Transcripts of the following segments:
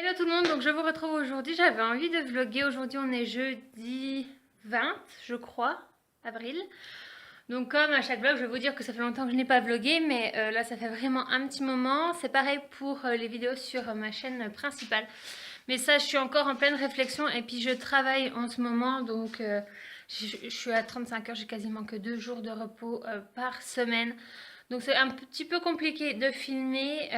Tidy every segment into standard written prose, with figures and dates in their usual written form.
Hello tout le monde, donc je vous retrouve aujourd'hui, j'avais envie de vlogger. Aujourd'hui on est jeudi 20 je crois, avril. Donc comme à chaque vlog je vais vous dire que ça fait longtemps que je n'ai pas vlogué, mais là ça fait vraiment un petit moment. C'est pareil pour les vidéos sur ma chaîne principale. Mais ça je suis encore en pleine réflexion et puis je travaille en ce moment, donc je suis à 35 heures, j'ai quasiment que 2 jours de repos par semaine. Donc c'est un petit peu compliqué de filmer.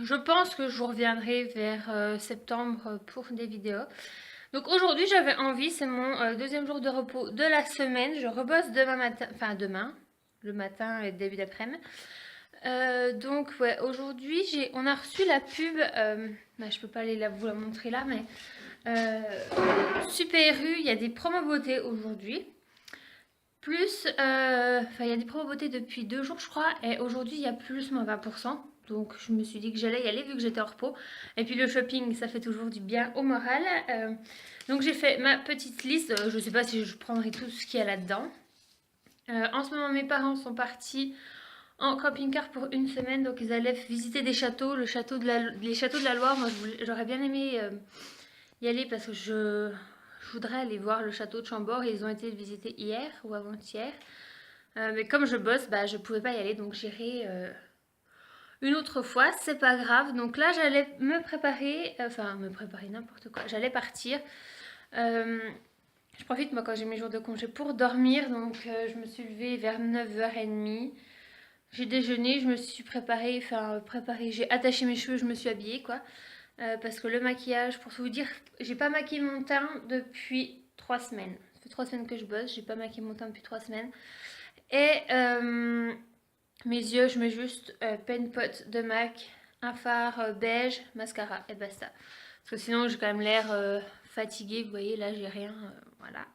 Je pense que je reviendrai vers septembre pour des vidéos. Donc aujourd'hui j'avais envie, c'est mon deuxième jour de repos de la semaine. Je rebosse demain matin, enfin demain, le matin et début d'après-midi. Donc ouais, aujourd'hui on a reçu la pub, je peux pas aller vous la montrer là, mais Super U, il y a des promos beauté aujourd'hui. Plus, il y a des promos beauté depuis 2 jours je crois, et aujourd'hui il y a plus moins 20%. Donc je me suis dit que j'allais y aller vu que j'étais en repos. Et puis le shopping, ça fait toujours du bien au moral. Donc j'ai fait ma petite liste. Je ne sais pas si je prendrai tout ce qu'il y a là-dedans. En ce moment, mes parents sont partis en camping-car pour une semaine. Donc ils allaient visiter des châteaux. Les châteaux de la Loire, moi j'aurais bien aimé y aller parce que je voudrais aller voir le château de Chambord. Ils ont été visiter hier ou avant-hier. Mais comme je bosse, je ne pouvais pas y aller. Donc j'irai une autre fois, c'est pas grave. Donc là, j'allais me préparer, n'importe quoi. J'allais partir. Je profite, moi, quand j'ai mes jours de congé pour dormir. Donc, je me suis levée vers 9h30. J'ai déjeuné, je me suis préparée, j'ai attaché mes cheveux, je me suis habillée, quoi. Parce que le maquillage, pour tout vous dire, j'ai pas maquillé mon teint depuis 3 semaines. Ça fait 3 semaines que je bosse, j'ai pas maquillé mon teint depuis 3 semaines. Et mes yeux, je mets juste Pen Pot de MAC, un fard beige, mascara et basta. Parce que sinon j'ai quand même l'air fatiguée, vous voyez là j'ai rien, voilà.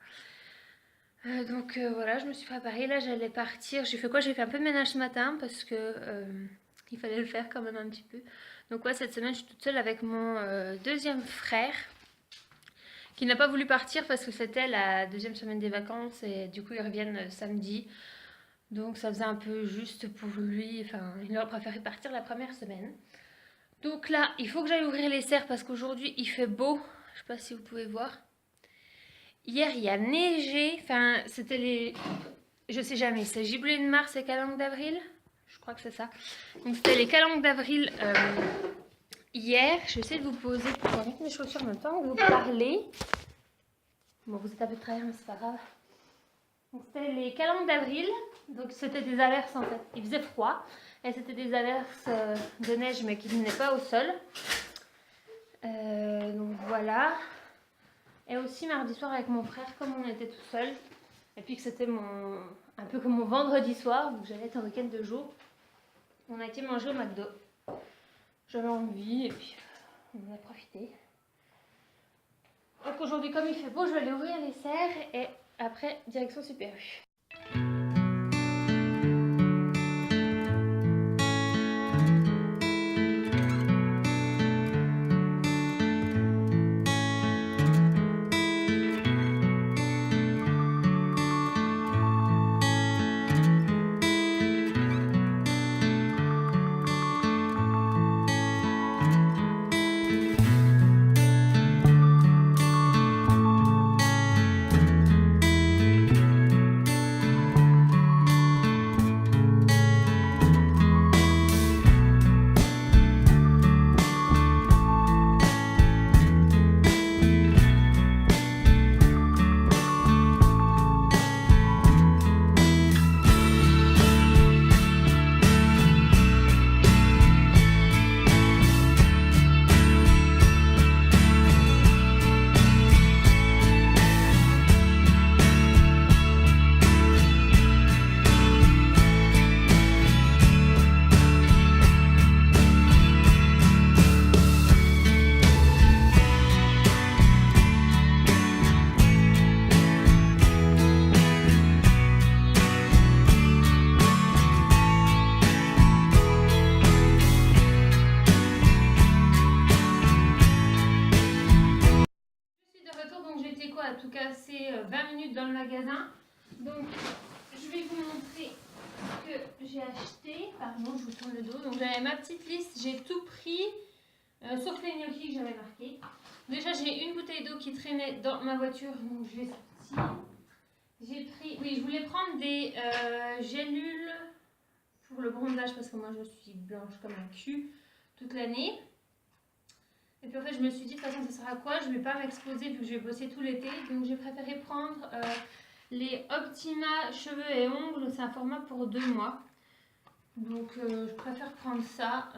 Donc voilà, je me suis préparée, là j'allais partir. J'ai fait quoi? J'ai fait un peu de ménage ce matin parce que il fallait le faire quand même un petit peu. Donc ouais, cette semaine je suis toute seule avec mon deuxième frère qui n'a pas voulu partir parce que c'était la deuxième semaine des vacances et du coup ils reviennent samedi. Donc ça faisait un peu juste pour lui, il aurait préféré partir la première semaine. Donc là, il faut que j'aille ouvrir les serres parce qu'aujourd'hui il fait beau. Je sais pas si vous pouvez voir. Hier il y a neigé, c'était les... Je sais jamais, c'est Gibelets de mars et Calanques d'avril. Je crois que c'est ça. Donc c'était les Calanques d'avril hier. Je vais essayer de vous poser pour mettre mes chaussures en même temps que vous parlez. Bon, vous êtes un peu de travers, mais c'est pas grave. Donc c'était les Calanques d'avril, donc c'était des averses en fait, il faisait froid et c'était des averses de neige mais qui ne venaient pas au sol. Donc voilà. Et aussi mardi soir avec mon frère, comme on était tout seul, et puis que c'était un peu comme mon vendredi soir, donc j'allais être un week-end de jour, on a été manger au McDo. J'avais envie et puis on en a profité. Donc aujourd'hui comme il fait beau, je vais aller ouvrir les serres et après direction Super U. À tout casser 20 minutes dans le magasin. Donc je vais vous montrer ce que j'ai acheté. Pardon, je vous tourne le dos. Donc j'avais ma petite liste, j'ai tout pris. sauf les gnocchis que j'avais marqués. Déjà, j'ai une bouteille d'eau qui traînait dans ma voiture, donc je l'ai sortie. J'ai pris, oui, je voulais prendre des gélules pour le bronzage parce que moi je suis blanche comme un cul toute l'année. Et puis en fait, je me suis dit, de toute façon, ça sert à quoi? Je vais pas m'exposer vu que je vais bosser tout l'été. Donc j'ai préféré prendre les Optima cheveux et ongles. C'est un format pour 2 mois. Donc je préfère prendre ça.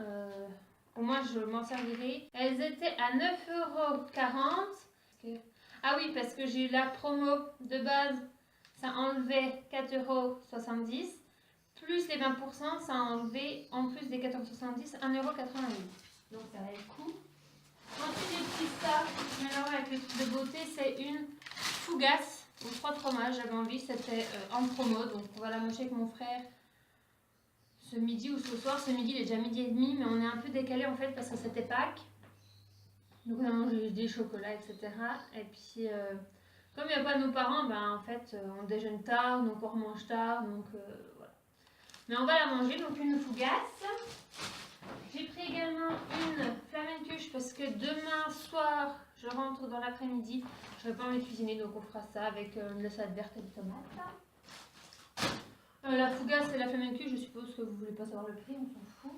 Au moins, je m'en servirai. Elles étaient à 9,40 €. Ah oui, parce que j'ai eu la promo de base. Ça enlevait 4,70 €. Plus les 20%, ça a enlevé, en plus des 14,70 €, 1,88 €. Donc ça va être cool. Ensuite, j'ai pris ça, mais alors avec le truc de beauté, c'est une fougasse aux 3 fromages. J'avais envie, c'était en promo, donc on va la manger avec mon frère ce midi ou ce soir. Ce midi, il est déjà midi et demi, mais on est un peu décalé en fait parce que c'était Pâques. Donc on a mangé des chocolats, etc. Et puis, comme il n'y a pas nos parents, ben en fait, on déjeune tard, donc on remange tard, donc voilà. Mais on va la manger, donc une fougasse. J'ai pris également une flamencuche parce que demain soir, je rentre dans l'après-midi. Je n'aurai pas envie de cuisiner, donc on fera ça avec de la salade verte et des tomates. La fougasse et la flamencuche, je suppose que vous ne voulez pas savoir le prix, on s'en fout.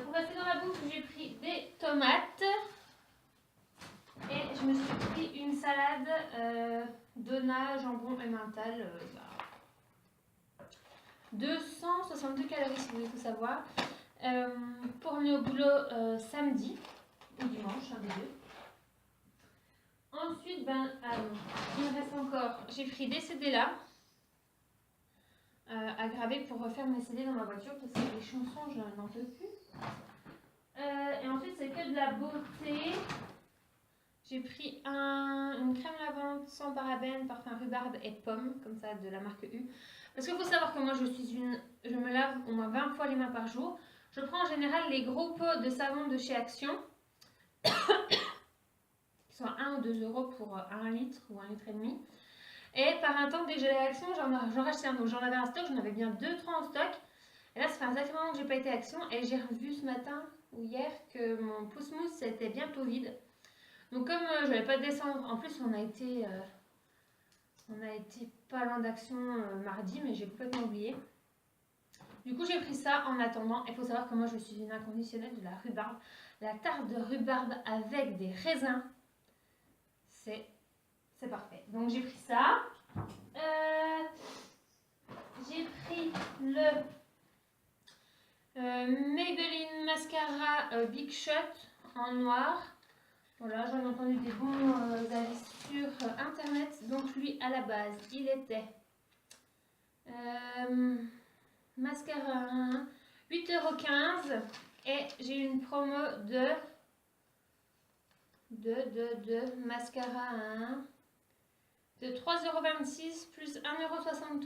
Pour rester dans la bouffe, j'ai pris des tomates. Et je me suis pris une salade Dona, jambon et mental. 262 calories si vous voulez tout savoir. Pour aller au boulot samedi ou dimanche, un des deux. Ensuite, il me reste encore, j'ai pris des CD là à graver pour refaire mes CD dans ma voiture parce que les chansons, je n'en peux plus. Et ensuite, c'est que de la beauté. J'ai pris une crème lavante sans parabènes, parfum rhubarbe et pomme, comme ça, de la marque U. Parce qu'il faut savoir que moi, je me lave au moins 20 fois les mains par jour. Je prends en général les gros pots de savon de chez Action, qui sont à 1 ou 2 € pour 1 litre ou 1,5 litre. Et par un temps, dès que j'allais à Action, j'en rachetais un. Donc j'en avais un stock, j'en avais bien 2-3 en stock. Et là, ça fait un sacré moment que j'ai pas été à Action. Et j'ai revu ce matin ou hier que mon pouce-mousse était bientôt vide. Donc comme je n'allais pas descendre, en plus on a été pas loin d'Action mardi, mais j'ai complètement oublié. Du coup j'ai pris ça en attendant. Il faut savoir que moi je suis une inconditionnelle de la rhubarbe. La tarte de rhubarbe avec des raisins, c'est parfait. Donc j'ai pris ça. J'ai pris le Maybelline Mascara Big Shot en noir. Voilà, j'en ai entendu des bons avis sur internet. Donc lui, à la base, il était mascara 8,15 € et j'ai eu une promo de mascara de 3,26 € plus 1,63 €.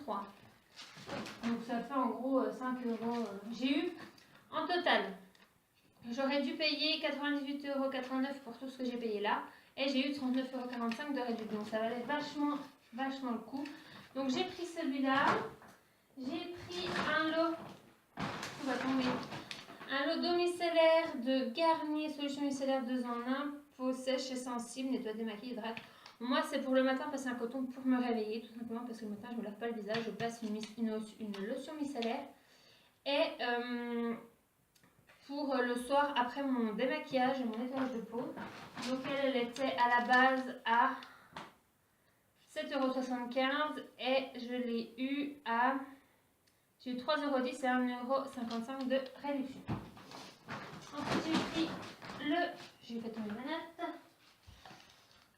Donc ça fait en gros 5 €. J'ai eu en total. J'aurais dû payer 98,89 € pour tout ce que j'ai payé là. Et j'ai eu 39,45 € de réduction. Donc ça valait vachement le coup. Donc j'ai pris celui-là. J'ai pris un lot. Tout va tomber. Un lot d'eau micellaire de Garnier, solution micellaire 2 en 1. Peau sèche et sensible, nettoie, démaquille, hydrate. Moi c'est pour le matin passer un coton pour me réveiller. Tout simplement parce que le matin je me lave pas le visage. Je passe une lotion micellaire. Et pour le soir après mon démaquillage et mon nettoyage de peau. Donc elle était à la base à 7,75 € et je l'ai eu à... J'ai eu 3,10 € et 1,55 € de réduction. Ensuite j'ai pris j'ai fait tomber ma note.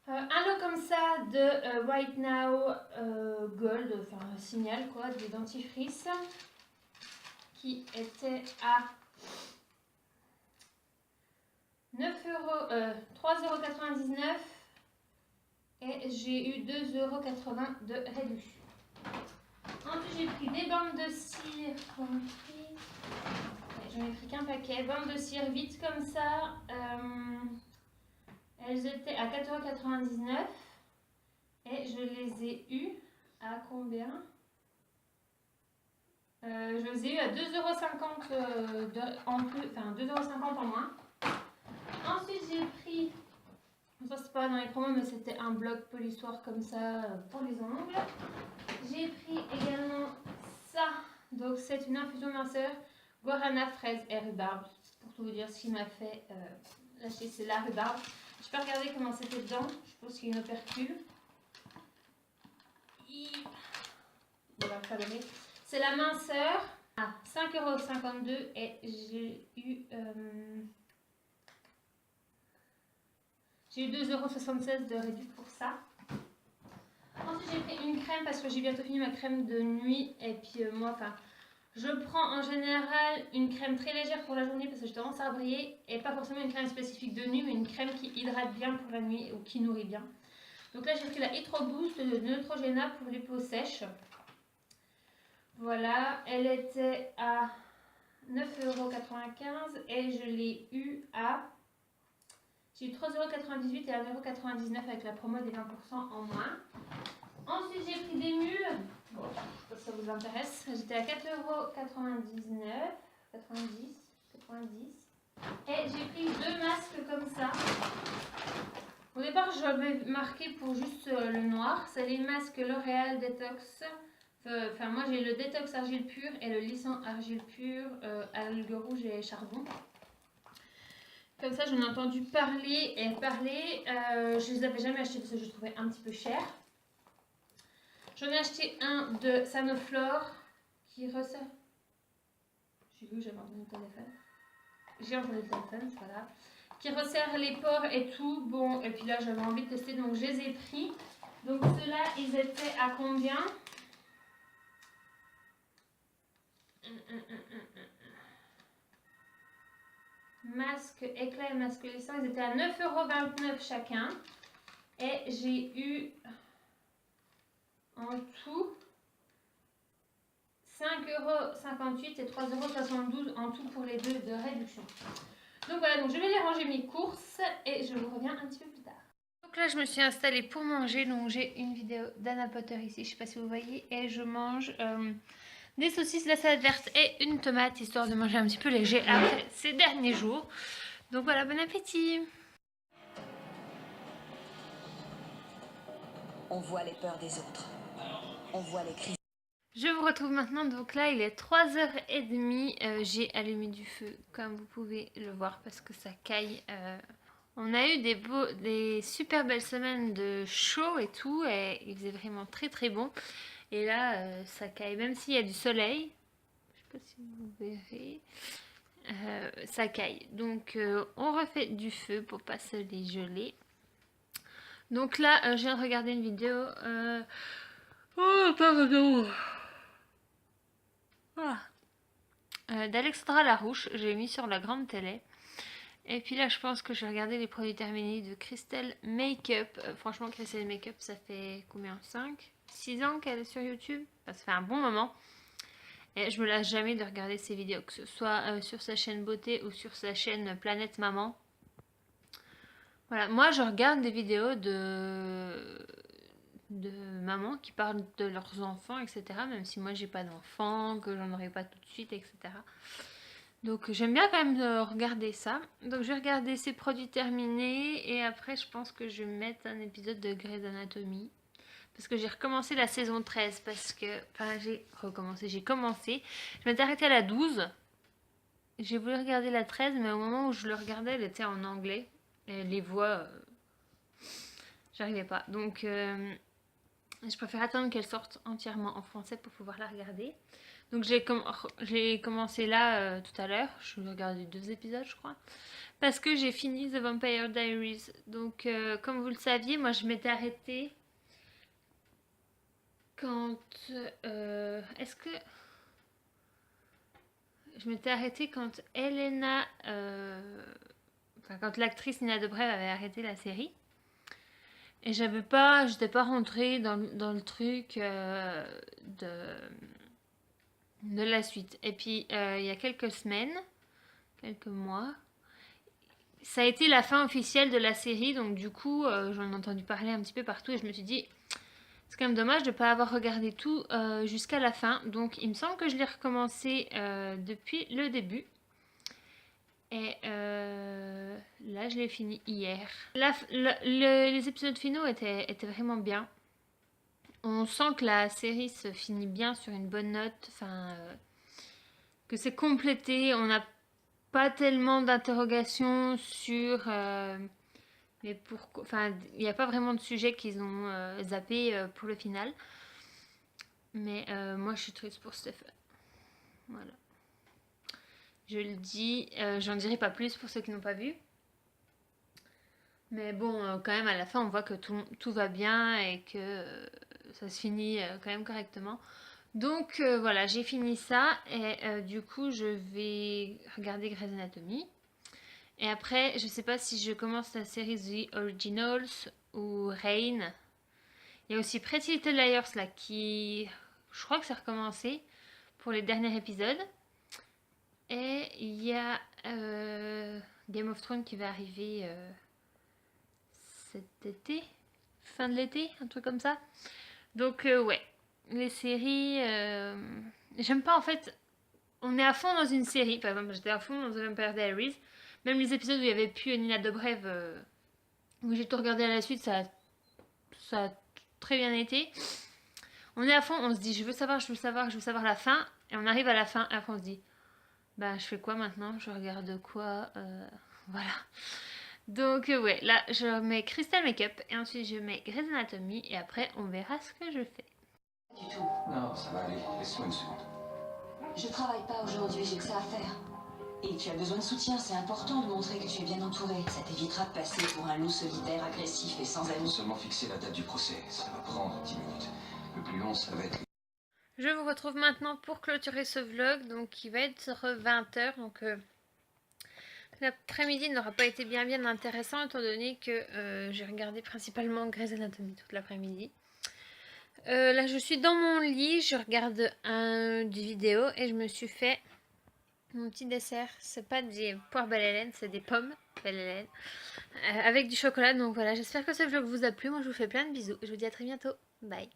Un lot comme ça de Right Now Gold, enfin Signal quoi, des dentifrices qui était à 3,99 € et j'ai eu 2,80 € de réduction. Ensuite j'ai pris des bandes de cire, j'en ai pris qu'un paquet, bandes de cire vite comme ça, elles étaient à 4,99 € et je les ai eues à combien? Je les ai eues à 2,50 € en plus, enfin 2,50 € en moins. Ensuite j'ai pris, ça c'est pas dans les promos mais c'était un bloc polissoir comme ça pour les ongles. J'ai pris également ça, donc c'est une infusion minceur guarana, fraise et rhubarbe. Pour tout vous dire, ce qui m'a fait lâcher c'est la rhubarbe. Je peux regarder comment c'était dedans, je pense qu'il y a une opercule. C'est la minceur à 5,52 € et j'ai eu 2,76 € de réduit pour ça. Ensuite j'ai pris une crème parce que j'ai bientôt fini ma crème de nuit et puis moi je prends en général une crème très légère pour la journée parce que j'ai tendance à briller et pas forcément une crème spécifique de nuit mais une crème qui hydrate bien pour la nuit ou qui nourrit bien. Donc là j'ai pris la Hydro Boost de Neutrogena pour les peaux sèches. Voilà, elle était à 9,95 € et je l'ai eu à... J'ai eu 3,98 € et 1,99 € avec la promo des 20% en moins. Ensuite j'ai pris des mules. Bon, je sais pas si ça vous intéresse. J'étais à 4,99 €, 90. Et j'ai pris 2 masques comme ça. Au départ j'avais marqué pour juste le noir. C'est les masques L'Oréal Détox. Enfin moi j'ai le détox argile pure et le lissant argile pure algues rouges et charbon. Comme ça j'en ai entendu parler et parler. Je les avais jamais achetés parce que je les trouvais un petit peu cher. J'en ai acheté un de Sanoflore qui resserre. J'ai vu que j'avais entendu le téléphone. J'ai entendu le téléphone, c'est pas grave. Qui resserre les pores et tout. Bon, et puis là j'avais envie de tester donc je les ai pris. Donc ceux-là ils étaient à combien ? Masque éclat et masque lissant, ils étaient à 9,29 € chacun. Et j'ai eu en tout 5,58 € et 3,72 € en tout pour les deux de réduction. Donc voilà, donc je vais les ranger mes courses et je vous reviens un petit peu plus tard. Donc là je me suis installée pour manger, donc j'ai une vidéo d'Anna Potter ici, je sais pas si vous voyez, et je mange des saucisses, la salade verte et une tomate, histoire de manger un petit peu léger après ces derniers jours. Donc voilà, bon appétit! On voit les peurs des autres. On voit les cris. Je vous retrouve maintenant, donc là il est 3h30, j'ai allumé du feu comme vous pouvez le voir parce que ça caille. On a eu des super belles semaines de chaud et tout et il faisait vraiment très très bon. Et là ça caille, même s'il y a du soleil, je sais pas si vous verrez, ça caille. Donc on refait du feu pour pas se les geler. Donc là je viens de regarder une vidéo, oh pardon, d'Alexandra Larouche, j'ai mis sur la grande télé. Et puis là je pense que je vais regarder les produits terminés de Crystal Makeup. Franchement Crystal Makeup ça fait combien, 6 ans qu'elle est sur YouTube, ça fait un bon moment. Et je me lasse jamais de regarder ses vidéos, que ce soit sur sa chaîne beauté ou sur sa chaîne Planète Maman. Voilà, moi je regarde des vidéos de mamans qui parlent de leurs enfants, etc. Même si moi j'ai pas d'enfants, que j'en aurai pas tout de suite, etc. Donc j'aime bien quand même regarder ça. Donc je vais regarder ces produits terminés et après je pense que je vais mettre un épisode de Grey's Anatomy. Parce que j'ai recommencé la saison 13 parce que... Enfin j'ai commencé. Je m'étais arrêtée à la 12. J'ai voulu regarder la 13 mais au moment où je le regardais elle était en anglais. Et les voix... j'arrivais pas. Donc je préfère attendre qu'elle sorte entièrement en français pour pouvoir la regarder. Donc j'ai commencé là tout à l'heure. Je vais regarder 2 épisodes je crois. Parce que j'ai fini The Vampire Diaries. Donc comme vous le saviez, moi je m'étais arrêtée quand... est-ce que... Je m'étais arrêtée quand Elena... Enfin quand l'actrice Nina Dobrev avait arrêté la série. Et j'étais pas rentrée dans le truc de la suite. Et puis il y a quelques semaines, quelques mois, ça a été la fin officielle de la série. Donc du coup, j'en ai entendu parler un petit peu partout et je me suis dit, c'est quand même dommage de ne pas avoir regardé tout jusqu'à la fin. Donc il me semble que je l'ai recommencé depuis le début. Et là, je l'ai fini hier. Les épisodes finaux étaient vraiment bien. On sent que la série se finit bien sur une bonne note. Enfin, que c'est complété. On n'a pas tellement d'interrogations sur... mais pourquoi... Enfin, il n'y a pas vraiment de sujet qu'ils ont zappé pour le final. Mais moi, je suis triste pour Stephen. Voilà. Je le dis, j'en dirai pas plus pour ceux qui n'ont pas vu. Mais bon, quand même, à la fin, on voit que tout va bien et que ça se finit quand même correctement. Donc voilà, j'ai fini ça et du coup, je vais regarder Grey's Anatomy. Et après, je sais pas si je commence la série The Originals ou Reign. Il y a aussi Pretty Little Liars là qui... Je crois que ça a recommencé pour les derniers épisodes. Et il y a Game of Thrones qui va arriver cet été, fin de l'été, un truc comme ça. Donc ouais, les séries, j'aime pas en fait. On est à fond dans une série, par exemple j'étais à fond dans The Vampire Diaries. Même les épisodes où il y avait plus Nina Dobrev, où j'ai tout regardé à la suite, ça a très bien été. On est à fond, on se dit je veux savoir la fin. Et on arrive à la fin et après on se dit bah je fais quoi maintenant? Je regarde quoi? Voilà. Donc ouais, là je mets Crystal Makeup et ensuite je mets Grey's Anatomy et après on verra ce que je fais. Du tout. Non, ça va aller. Laisse-moi une seconde. Je travaille pas aujourd'hui, j'ai que ça à faire. Et tu as besoin de soutien, c'est important de montrer que tu es bien entouré. Ça t'évitera de passer pour un loup solitaire, agressif et sans Nous amis. seulement fixer la date du procès. Ça va prendre 10 minutes. Le plus long, ça va être... Je vous retrouve maintenant pour clôturer ce vlog, donc qui va être 20h. Donc l'après-midi n'aura pas été bien intéressant étant donné que j'ai regardé principalement Grey's Anatomy toute l'après-midi. Là je suis dans mon lit, je regarde des vidéos et je me suis fait mon petit dessert. C'est pas des poires belle Hélène, c'est des pommes belle Hélène avec du chocolat. Donc voilà, j'espère que ce vlog vous a plu. Moi je vous fais plein de bisous. Je vous dis à très bientôt. Bye.